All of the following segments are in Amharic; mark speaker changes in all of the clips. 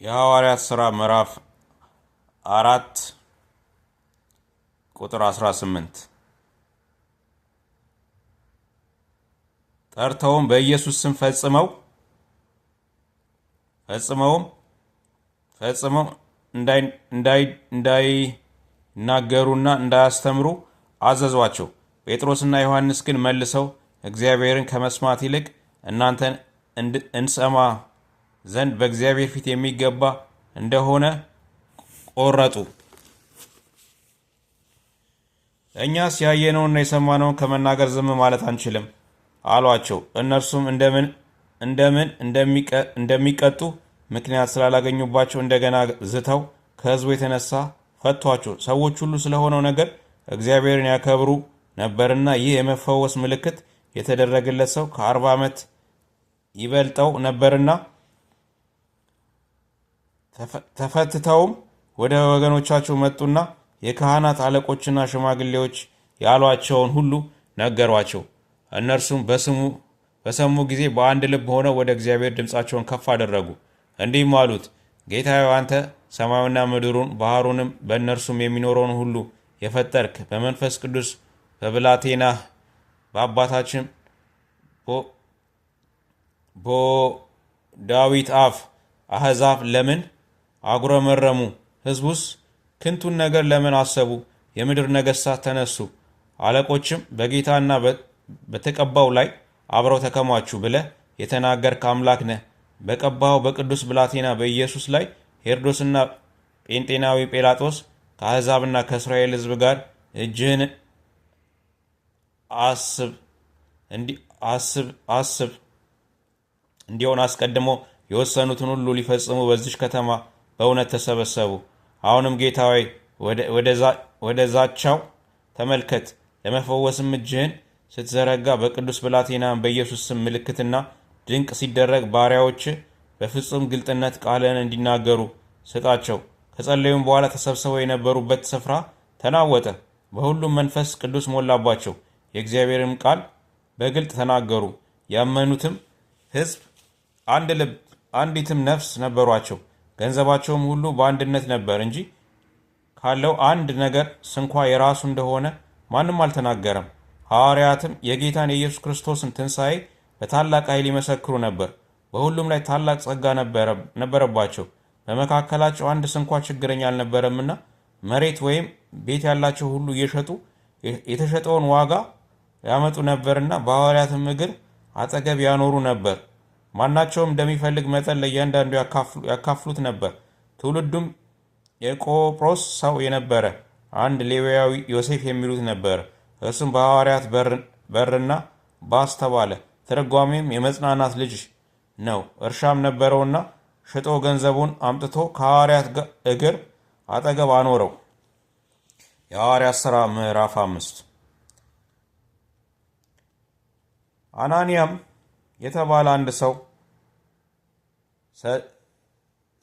Speaker 1: የሐዋርያት ሥራ ምዕራፍ 4 ቁጥር 18 ጠርተውም በኢየሱስ ስም ፈጽመው እንዳይናገሩና እንዳያስተምሩ አዘዟቸው። ጴጥሮስና ዮሐንስ ግን መልሰው እግዚአብሔርን ከመስማት ይልቅ እናንተን እንሰማ ዘንድ በእግዚአብሔር ፊት የሚገባ እንደሆነ ቆረጡ። እኛስ ያየነውና የሰማነውን ከመናገር ዝም ማለት አንችልም አሏቸው። እነርሱም እንደምን እንደሚቀጡ ምክንያት ስላላገኙባቸው እንደገና ዝተው ከሕዝቡ የተነሳ ፈቷቸው። ሰዎች ሁሉ ስለሆነው ነገር እግዚአብሔርን ያከብሩ ነበርና ይህ የመፈወስ ምልክት የተደረገለት ሰው ከ40 ዓመት ይበልጠው ነበርና ተፈትተውም ወደ ወገኖቻቸው መጡና የካህናት አለቆችና ሽማግሌዎች ያሏቸውን ሁሉ ነገሯቸው። እነርሱም በሰሙ ጊዜ በአንድ ልብ ሆነው ወደ እግዚአብሔር ድምፃቸውን ከፍ አደረጉ፣ እንዲህም አሉት፣ ጌታ ሆይ አንተ ሰማዩና ምድሩን ባህሩንም በእነርሱም የሚኖረውን ሁሉ የፈጠርክ በመንፈስ ቅዱስ በብላቴናህ በአባታችን በዳዊት አፍ አሕዛብ ለምን አጉረመረሙ? ሕዝቡስ ክንቱን ነገር ለምን አሰቡ? የምድር ነገሥታት ተነሱ፣ አለቆችም በጌታና በተቀባው ላይ አብረው ተከማቹ ብለህ የተናገርክ አምላክ ነህ። በቀባው በቅዱስ ብላቴና በኢየሱስ ላይ ሄሮድስና ጴንጤናዊ ጲላጦስ ከአሕዛብና ከእስራኤል ሕዝብ ጋር እጅህን አስብ እንዲሆን አስቀድሞ የወሰኑትን ሁሉ ሊፈጽሙ በዚች ከተማ በእውነት ተሰበሰቡ። አሁንም ጌታ ሆይ ወደ ዛቻው ተመልከት። ለመፈወስም እጅህን ስትዘረጋ በቅዱስ ብላቴና በኢየሱስ ስም ምልክትና ድንቅ ሲደረግ ባሪያዎች በፍጹም ግልጥነት ቃልህን እንዲናገሩ ስጣቸው። ከጸለዩም በኋላ ተሰብስበው የነበሩበት ስፍራ ተናወጠ። በሁሉም መንፈስ ቅዱስ ሞላባቸው። የእግዚአብሔርም ቃል በግልጥ ተናገሩ። ያመኑትም ሕዝብ አንድ ልብ አንዲትም ነፍስ ነበሯቸው። ገንዘባቸውም ሁሉ በአንድነት ነበር እንጂ ካለው አንድ ነገር ስንኳ የራሱ እንደሆነ ማንም አልተናገረም። ሐዋርያትም የጌታን የኢየሱስ ክርስቶስን ትንሣኤ በታላቅ ኃይል ይመሰክሩ ነበር። በሁሉም ላይ ታላቅ ጸጋ ነበረባቸው። በመካከላቸው አንድ ስንኳ ችግረኛ አልነበረምና መሬት ወይም ቤት ያላቸው ሁሉ እየሸጡ የተሸጠውን ዋጋ ያመጡ ነበርና በሐዋርያትም እግር አጠገብ ያኖሩ ነበር። ማናቸውም እንደሚፈልግ መጠን ለእያንዳንዱ ያካፍሉት ነበር። ትውልዱም የቆጵሮስ ሰው የነበረ አንድ ሌዋዊ ዮሴፍ የሚሉት ነበር። እርሱም በሐዋርያት በርና ባስ ተባለ። ትርጓሜም የመጽናናት ልጅ ነው። እርሻም ነበረውና ሽጦ ገንዘቡን አምጥቶ ከሐዋርያት እግር አጠገብ አኖረው። የሐዋርያት ሥራ ምዕራፍ 5 አናንያም የተባለ አንድ ሰው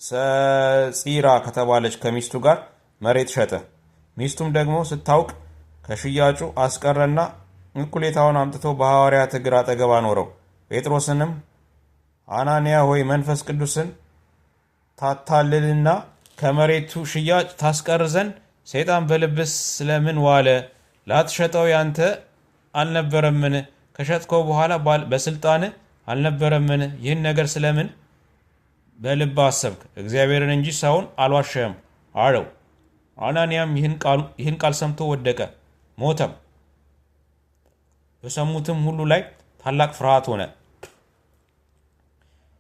Speaker 1: ሰጺራ ከተባለች ከሚስቱ ጋር መሬት ሸጠ። ሚስቱም ደግሞ ስታውቅ ከሽያጩ አስቀረና እኩሌታውን አምጥቶ በሐዋርያት እግር አጠገብ አኖረው። ጴጥሮስንም አናንያ ሆይ መንፈስ ቅዱስን ታታልልና ከመሬቱ ሽያጭ ታስቀር ዘንድ ሰይጣን በልብስ ስለምን ዋለ? ላትሸጠው ያንተ አልነበረምን? ከሸጥከው በኋላ በስልጣን አልነበረምን? ይህን ነገር ስለምን በልብ አሰብክ? እግዚአብሔርን እንጂ ሰውን አልዋሸህም አለው። አናንያም ይህን ቃል ሰምቶ ወደቀ፣ ሞተም። በሰሙትም ሁሉ ላይ ታላቅ ፍርሃት ሆነ።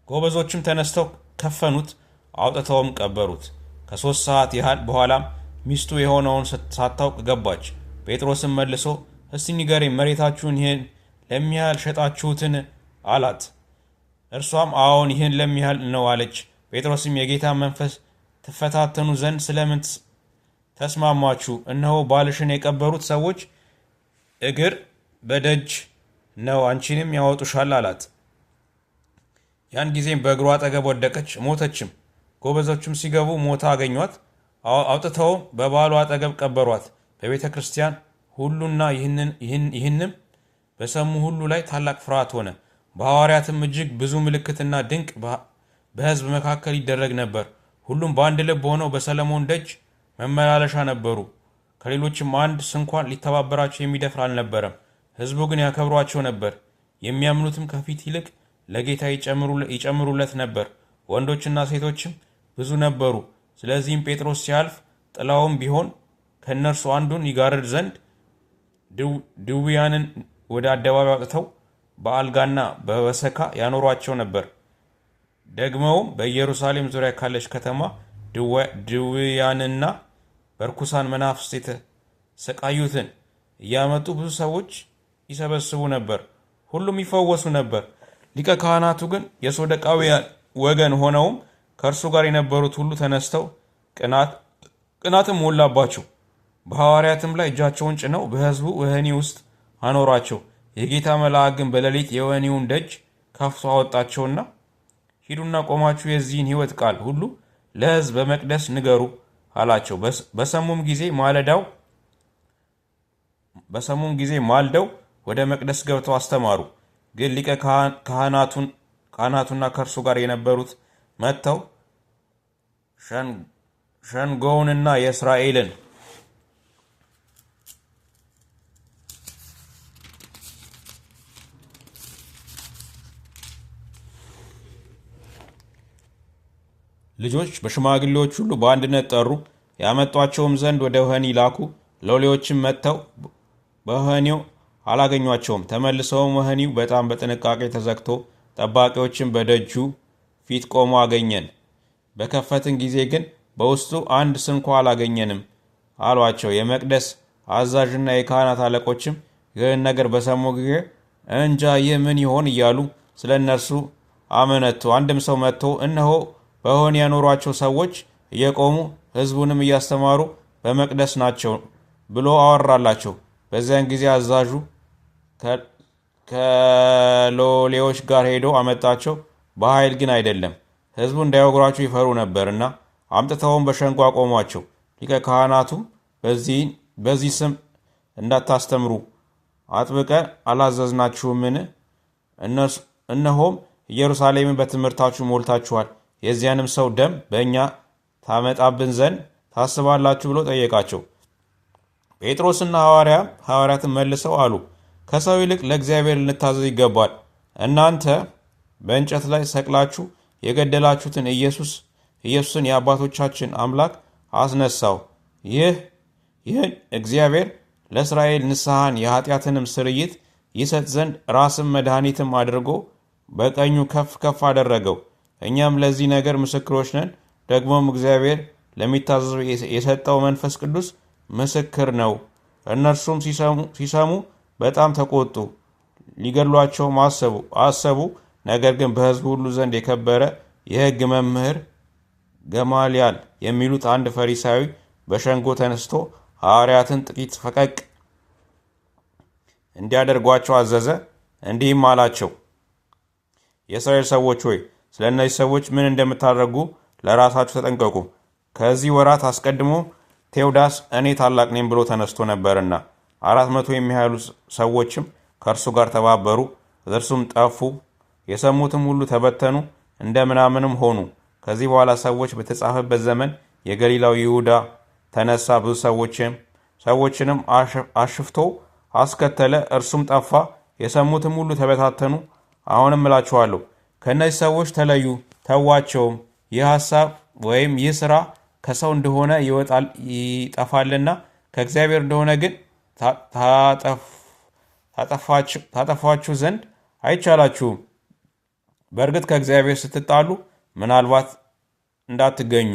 Speaker 1: ጎበዞችም ተነስተው ከፈኑት፣ አውጥተውም ቀበሩት። ከ3 ሰዓት ያህል በኋላም ሚስቱ የሆነውን ሳታውቅ ገባች። ጴጥሮስም መልሶ እስቲ ንገረኝ፣ መሬታችሁን ይህን ለሚያህል ሸጣችሁትን አላት። እርሷም አዎን ይህን ለሚያህል ነው አለች። ጴጥሮስም የጌታ መንፈስ ትፈታተኑ ዘንድ ስለምን ተስማማችሁ? እነሆ ባልሽን የቀበሩት ሰዎች እግር በደጅ ነው፣ አንቺንም ያወጡሻል አላት። ያን ጊዜም በእግሩ አጠገብ ወደቀች፣ ሞተችም። ጎበዞችም ሲገቡ ሞታ አገኟት። አውጥተውም በባሏ አጠገብ ቀበሯት። በቤተ ክርስቲያን ሁሉና ይህንም በሰሙ ሁሉ ላይ ታላቅ ፍርሃት ሆነ። በሐዋርያትም እጅግ ብዙ ምልክትና ድንቅ በሕዝብ መካከል ይደረግ ነበር። ሁሉም በአንድ ልብ ሆነው በሰለሞን ደጅ መመላለሻ ነበሩ። ከሌሎችም አንድ ስንኳን ሊተባበራቸው የሚደፍር አልነበረም። ሕዝቡ ግን ያከብሯቸው ነበር። የሚያምኑትም ከፊት ይልቅ ለጌታ ይጨምሩለት ነበር። ወንዶችና ሴቶችም ብዙ ነበሩ። ስለዚህም ጴጥሮስ ሲያልፍ ጥላውም ቢሆን ከእነርሱ አንዱን ይጋርድ ዘንድ ድውያንን ወደ አደባባይ አውጥተው በአልጋና በወሰካ ያኖሯቸው ነበር። ደግመውም በኢየሩሳሌም ዙሪያ ካለች ከተማ ድውያንና በርኩሳን መናፍስት የተሰቃዩትን እያመጡ ብዙ ሰዎች ይሰበስቡ ነበር። ሁሉም ይፈወሱ ነበር። ሊቀ ካህናቱ ግን የሰዱቃውያን ወገን ሆነውም ከእርሱ ጋር የነበሩት ሁሉ ተነስተው ቅናትም ሞላባቸው። በሐዋርያትም ላይ እጃቸውን ጭነው በሕዝቡ ወህኒ ውስጥ አኖሯቸው። የጌታ መልአክ ግን በሌሊት የወህኒውን ደጅ ከፍቶ አወጣቸውና ሂዱና ቆማችሁ የዚህን ሕይወት ቃል ሁሉ ለሕዝብ በመቅደስ ንገሩ አላቸው። በሰሙም ጊዜ ማልደው ወደ መቅደስ ገብተው አስተማሩ። ግን ሊቀ ካህናቱና ከእርሱ ጋር የነበሩት መጥተው ሸንጎውንና የእስራኤልን ልጆች በሽማግሌዎች ሁሉ በአንድነት ጠሩ። ያመጧቸውም ዘንድ ወደ ወህኒ ላኩ። ሎሌዎችም መጥተው በወህኒው አላገኟቸውም። ተመልሰውም ወህኒው በጣም በጥንቃቄ ተዘግቶ ጠባቂዎችም በደጁ ፊት ቆሞ አገኘን፣ በከፈትን ጊዜ ግን በውስጡ አንድ ስንኳ አላገኘንም አሏቸው። የመቅደስ አዛዥና የካህናት አለቆችም ይህን ነገር በሰሙ ጊዜ እንጃ ይህ ምን ይሆን እያሉ ስለ እነርሱ አመነቱ። አንድም ሰው መጥቶ እነሆ በወህኒ ያኖሯቸው ሰዎች እየቆሙ ሕዝቡንም እያስተማሩ በመቅደስ ናቸው ብሎ አወራላቸው። በዚያን ጊዜ አዛዡ ከሎሌዎች ጋር ሄዶ አመጣቸው፣ በኃይል ግን አይደለም፣ ሕዝቡ እንዳይወግሯቸው ይፈሩ ነበርና። አምጥተውም በሸንጎ አቆሟቸው። ሊቀ ካህናቱም በዚህ ስም እንዳታስተምሩ አጥብቀን አላዘዝናችሁምን? እነሆም ኢየሩሳሌምን በትምህርታችሁ ሞልታችኋል። የዚያንም ሰው ደም በእኛ ታመጣብን ዘንድ ታስባላችሁ ብሎ ጠየቃቸው። ጴጥሮስና ሐዋርያትን መልሰው አሉ፣ ከሰው ይልቅ ለእግዚአብሔር ልንታዘዝ ይገባል። እናንተ በእንጨት ላይ ሰቅላችሁ የገደላችሁትን ኢየሱስን የአባቶቻችን አምላክ አስነሳው። ይህን እግዚአብሔር ለእስራኤል ንስሐን የኃጢአትንም ስርይት ይሰጥ ዘንድ ራስም መድኃኒትም አድርጎ በቀኙ ከፍ ከፍ አደረገው። እኛም ለዚህ ነገር ምስክሮች ነን። ደግሞም እግዚአብሔር ለሚታዘዙ የሰጠው መንፈስ ቅዱስ ምስክር ነው። እነርሱም ሲሰሙ በጣም ተቆጡ፣ ሊገድሏቸውም አሰቡ። ነገር ግን በሕዝቡ ሁሉ ዘንድ የከበረ የሕግ መምህር ገማልያል የሚሉት አንድ ፈሪሳዊ በሸንጎ ተነስቶ ሐዋርያትን ጥቂት ፈቀቅ እንዲያደርጓቸው አዘዘ። እንዲህም አላቸው፣ የእስራኤል ሰዎች ሆይ ስለ እነዚህ ሰዎች ምን እንደምታደርጉ ለራሳችሁ ተጠንቀቁ። ከዚህ ወራት አስቀድሞ ቴዎዳስ እኔ ታላቅ ነኝ ብሎ ተነስቶ ነበርና 400 የሚያህሉ ሰዎችም ከእርሱ ጋር ተባበሩ። እርሱም ጠፉ፣ የሰሙትም ሁሉ ተበተኑ፣ እንደ ምናምንም ሆኑ። ከዚህ በኋላ ሰዎች በተጻፈበት ዘመን የገሊላው ይሁዳ ተነሳ፣ ብዙ ሰዎችንም አሽፍቶ አስከተለ። እርሱም ጠፋ፣ የሰሙትም ሁሉ ተበታተኑ። አሁንም እላችኋለሁ ከእነዚህ ሰዎች ተለዩ፣ ተዋቸውም። ይህ ሐሳብ ወይም ይህ ሥራ ከሰው እንደሆነ ይጠፋልና ከእግዚአብሔር እንደሆነ ግን ታጠፏችሁ ዘንድ አይቻላችሁም። በእርግጥ ከእግዚአብሔር ስትጣሉ ምናልባት እንዳትገኙ።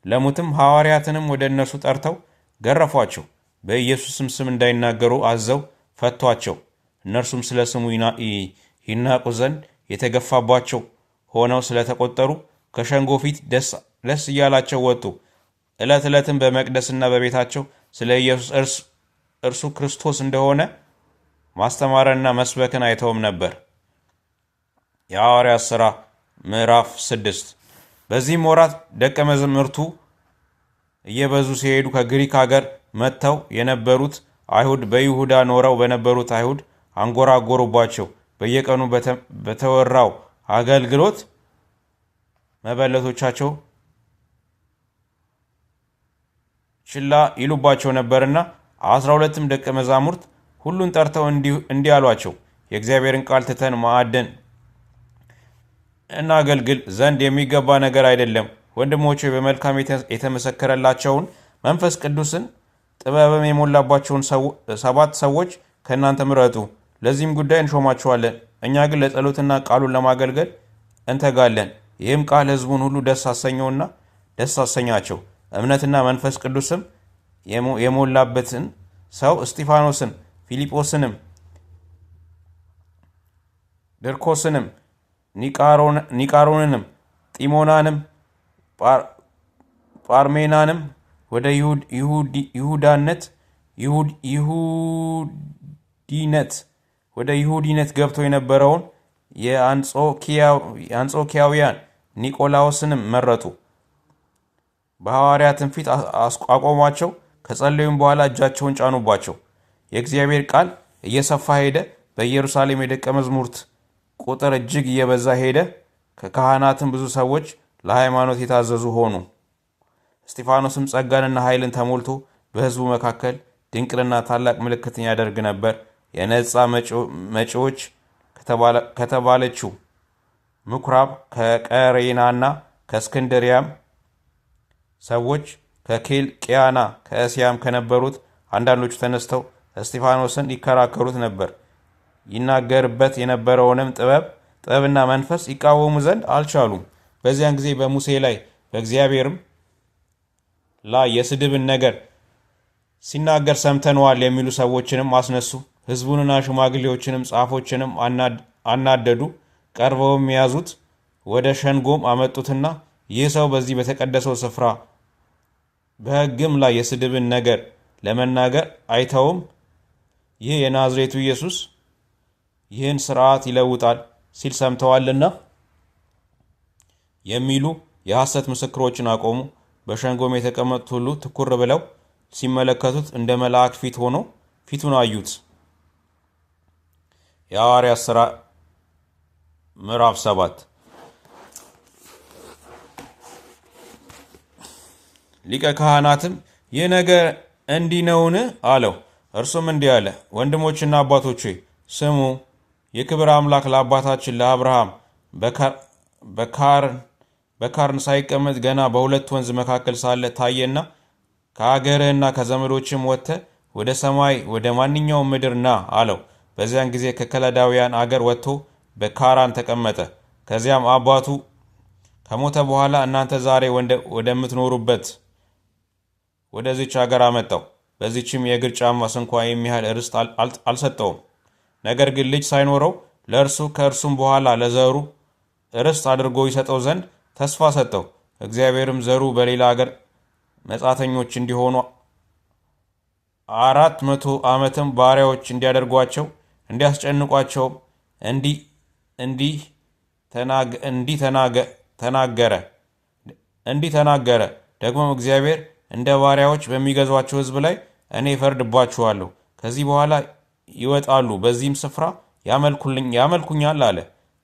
Speaker 1: ለሙትም ሐዋርያትንም ወደ እነርሱ ጠርተው ገረፏቸው፣ በኢየሱስም ስም እንዳይናገሩ አዘው ፈቷቸው። እነርሱም ስለ ስሙ ይናቁ ዘንድ የተገፋባቸው ሆነው ስለተቆጠሩ ከሸንጎ ፊት ደስ እያላቸው ወጡ። ዕለት ዕለትም በመቅደስና በቤታቸው ስለ ኢየሱስ እርሱ ክርስቶስ እንደሆነ ማስተማርንና መስበክን አይተውም ነበር። የሐዋርያት ሥራ ምዕራፍ 6። በዚህም ወራት ደቀ መዛሙርቱ እየበዙ ሲሄዱ ከግሪክ አገር መጥተው የነበሩት አይሁድ በይሁዳ ኖረው በነበሩት አይሁድ አንጎራጎሩባቸው። በየቀኑ በተወራው አገልግሎት መበለቶቻቸው ችላ ይሉባቸው ነበርና 12ም ደቀ መዛሙርት ሁሉን ጠርተው እንዲህ አሏቸው፣ የእግዚአብሔርን ቃል ትተን ማዕድን እናገልግል ዘንድ የሚገባ ነገር አይደለም። ወንድሞቼ በመልካም የተመሰከረላቸውን መንፈስ ቅዱስን ጥበብም የሞላባቸውን 7 ሰዎች ከእናንተ ምረጡ፣ ለዚህም ጉዳይ እንሾማቸዋለን። እኛ ግን ለጸሎትና ቃሉን ለማገልገል እንተጋለን። ይህም ቃል ሕዝቡን ሁሉ ደስ አሰኛቸው። እምነትና መንፈስ ቅዱስም የሞላበትን ሰው እስጢፋኖስን፣ ፊልጶስንም፣ ድርኮስንም፣ ኒቃሮንንም፣ ጢሞናንም፣ ጳርሜናንም ወደ ይሁዲነት ገብቶ የነበረውን የአንጾኪያውያን ኒቆላዎስንም መረጡ። በሐዋርያትም ፊት አቆሟቸው። ከጸለዩም በኋላ እጃቸውን ጫኑባቸው። የእግዚአብሔር ቃል እየሰፋ ሄደ። በኢየሩሳሌም የደቀ መዛሙርት ቁጥር እጅግ እየበዛ ሄደ። ከካህናትም ብዙ ሰዎች ለሃይማኖት የታዘዙ ሆኑ። እስጢፋኖስም ጸጋንና ኃይልን ተሞልቶ በሕዝቡ መካከል ድንቅንና ታላቅ ምልክትን ያደርግ ነበር። የነጻ መጪዎች ከተባለችው ምኩራብ ከቀሬናና ከእስክንድሪያም ሰዎች ከኪልቅያና ከእስያም ከነበሩት አንዳንዶቹ ተነስተው እስጢፋኖስን ይከራከሩት ነበር። ይናገርበት የነበረውንም ጥበብና መንፈስ ይቃወሙ ዘንድ አልቻሉም። በዚያን ጊዜ በሙሴ ላይ በእግዚአብሔርም ላይ የስድብን ነገር ሲናገር ሰምተነዋል የሚሉ ሰዎችንም አስነሱ። ሕዝቡንና ሽማግሌዎችንም ጻፎችንም አናደዱ። ቀርበውም ያዙት፣ ወደ ሸንጎም አመጡትና ይህ ሰው በዚህ በተቀደሰው ስፍራ በሕግም ላይ የስድብን ነገር ለመናገር አይተውም? ይህ የናዝሬቱ ኢየሱስ ይህን ሥርዓት ይለውጣል ሲል ሰምተዋልና የሚሉ የሐሰት ምስክሮችን አቆሙ። በሸንጎም የተቀመጡት ሁሉ ትኩር ብለው ሲመለከቱት እንደ መልአክ ፊት ሆኖ ፊቱን አዩት። የሐዋርያት ሥራ ምዕራፍ 7 ሊቀ ካህናትም ይህ ነገር እንዲህ ነውን? አለው። እርሱም እንዲህ አለ፣ ወንድሞችና አባቶች ስሙ። የክብር አምላክ ለአባታችን ለአብርሃም በካርን ሳይቀመጥ ገና በሁለት ወንዝ መካከል ሳለ ታየና ከአገርህና ከዘመዶችም ወጥተህ ወደ ሰማይ ወደ ማንኛውም ምድር ና አለው። በዚያን ጊዜ ከከለዳውያን አገር ወጥቶ በካራን ተቀመጠ። ከዚያም አባቱ ከሞተ በኋላ እናንተ ዛሬ ወደምትኖሩበት ወደዚች አገር አመጣው። በዚችም የእግር ጫማ ስንኳ የሚያህል ርስት አልሰጠውም። ነገር ግን ልጅ ሳይኖረው ለእርሱ ከእርሱም በኋላ ለዘሩ ርስት አድርጎ ይሰጠው ዘንድ ተስፋ ሰጠው። እግዚአብሔርም ዘሩ በሌላ አገር መጻተኞች እንዲሆኑ 400 ዓመትም ባሪያዎች እንዲያደርጓቸው እንዲያስጨንቋቸው እንዲህ ተናገረ። ደግሞም እግዚአብሔር እንደ ባሪያዎች በሚገዟቸው ሕዝብ ላይ እኔ እፈርድባችኋለሁ። ከዚህ በኋላ ይወጣሉ፣ በዚህም ስፍራ ያመልኩኛል አለ።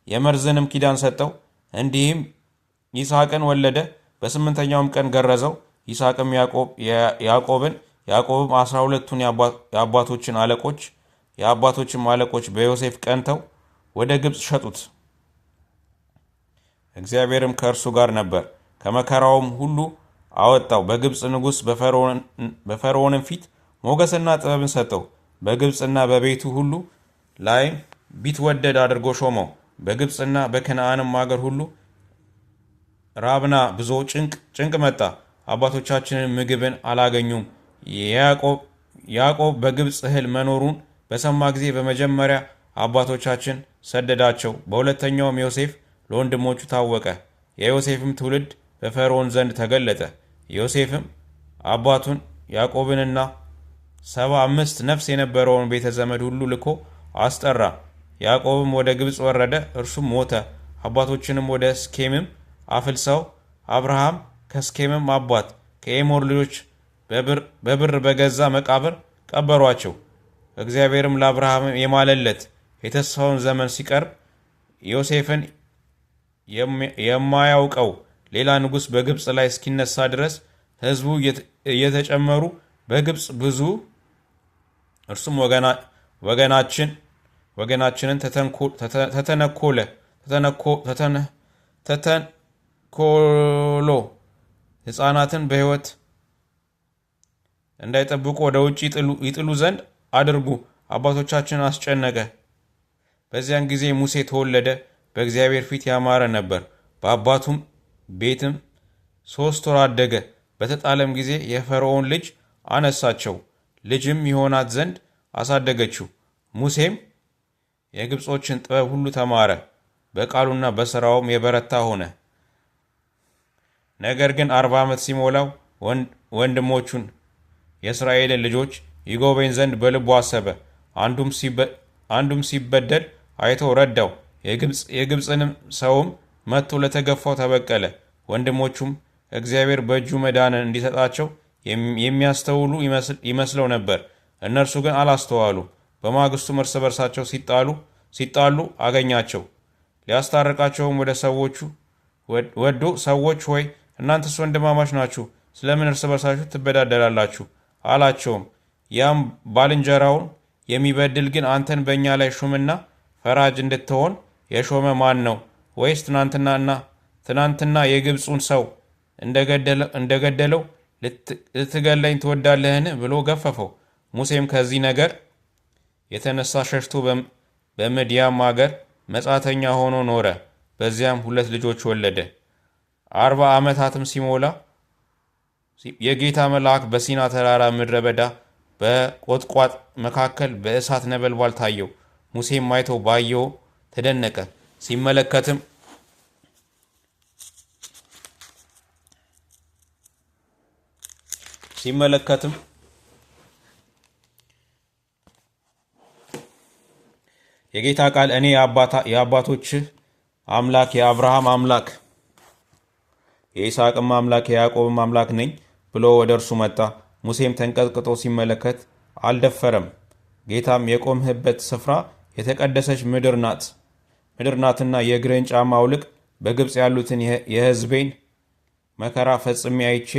Speaker 1: የመርዝንም ኪዳን ሰጠው። እንዲህም ይስሐቅን ወለደ። በ8ኛውም ቀን ገረዘው። ይስሐቅም ያዕቆብም 12ቱን የአባቶችም አለቆች በዮሴፍ ቀንተው ወደ ግብፅ ሸጡት። እግዚአብሔርም ከእርሱ ጋር ነበር፣ ከመከራውም ሁሉ አወጣው። በግብፅ ንጉሥ በፈርዖንም ፊት ሞገስና ጥበብን ሰጠው። በግብፅና በቤቱ ሁሉ ላይም ቢትወደድ አድርጎ ሾመው። በግብፅና በከነዓንም አገር ሁሉ ራብና ብዙ ጭንቅ መጣ። አባቶቻችንን ምግብን አላገኙም። ያዕቆብ በግብፅ እህል መኖሩን በሰማ ጊዜ በመጀመሪያ አባቶቻችን ሰደዳቸው። በሁለተኛውም ዮሴፍ ለወንድሞቹ ታወቀ። የዮሴፍም ትውልድ በፈርዖን ዘንድ ተገለጠ። ዮሴፍም አባቱን ያዕቆብንና 75 ነፍስ የነበረውን ቤተ ዘመድ ሁሉ ልኮ አስጠራ። ያዕቆብም ወደ ግብፅ ወረደ፣ እርሱም ሞተ። አባቶችንም ወደ ስኬምም አፍልሰው አብርሃም ከስኬምም አባት ከኤሞር ልጆች በብር በገዛ መቃብር ቀበሯቸው። እግዚአብሔርም ለአብርሃም የማለለት የተስፋውን ዘመን ሲቀርብ ዮሴፍን የማያውቀው ሌላ ንጉሥ በግብፅ ላይ እስኪነሳ ድረስ ሕዝቡ እየተጨመሩ በግብፅ ብዙ። እርሱም ወገናችንን ተተንኮሎ ሕፃናትን በሕይወት እንዳይጠብቁ ወደ ውጭ ይጥሉ ዘንድ አድርጉ። አባቶቻችንን አስጨነቀ። በዚያን ጊዜ ሙሴ ተወለደ፣ በእግዚአብሔር ፊት ያማረ ነበር። በአባቱም ቤትም 3 ወር አደገ። በተጣለም ጊዜ የፈርዖን ልጅ አነሳቸው፣ ልጅም ይሆናት ዘንድ አሳደገችው። ሙሴም የግብጾችን ጥበብ ሁሉ ተማረ፣ በቃሉና በሥራውም የበረታ ሆነ። ነገር ግን 40 ዓመት ሲሞላው ወንድሞቹን የእስራኤልን ልጆች ይጎበኝ ዘንድ በልቡ አሰበ። አንዱም ሲበደል አይቶ ረዳው። የግብፅንም ሰውም መጥቶ ለተገፋው ተበቀለ። ወንድሞቹም እግዚአብሔር በእጁ መዳንን እንዲሰጣቸው የሚያስተውሉ ይመስለው ነበር፣ እነርሱ ግን አላስተዋሉ። በማግስቱም እርስ በርሳቸው ሲጣሉ አገኛቸው። ሊያስታርቃቸውም ወደ ሰዎቹ ወዶ ሰዎች ሆይ እናንተስ ወንድማማች ናችሁ፣ ስለምን እርስ በርሳችሁ ትበዳደላላችሁ? አላቸውም። ያም ባልንጀራውን የሚበድል ግን አንተን በእኛ ላይ ሹምና ፈራጅ እንድትሆን የሾመ ማን ነው? ወይስ ትናንትና የግብፁን ሰው እንደገደለው ልትገለኝ ትወዳለህን? ብሎ ገፈፈው። ሙሴም ከዚህ ነገር የተነሳ ሸሽቶ በምድያም አገር መጻተኛ ሆኖ ኖረ። በዚያም 2 ልጆች ወለደ። 40 ዓመታትም ሲሞላ የጌታ መልአክ በሲና ተራራ ምድረ በዳ በቆጥቋጥ መካከል በእሳት ነበልባል ታየው። ሙሴም አይቶ ባየው ተደነቀ። ሲመለከትም የጌታ ቃል እኔ የአባቶችህ አምላክ የአብርሃም አምላክ የይስሐቅም አምላክ የያዕቆብም አምላክ ነኝ ብሎ ወደ እርሱ መጣ። ሙሴም ተንቀጥቅጦ ሲመለከት አልደፈረም። ጌታም የቆምህበት ስፍራ የተቀደሰች ምድር ናትና የእግርህን ጫማ አውልቅ፣ በግብፅ ያሉትን የሕዝቤን መከራ ፈጽሜ አይቼ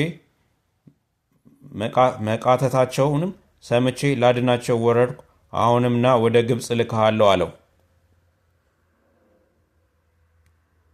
Speaker 1: መቃተታቸውንም ሰምቼ ላድናቸው ወረድኩ። አሁንም ና ወደ ግብፅ ልክሃለሁ አለው።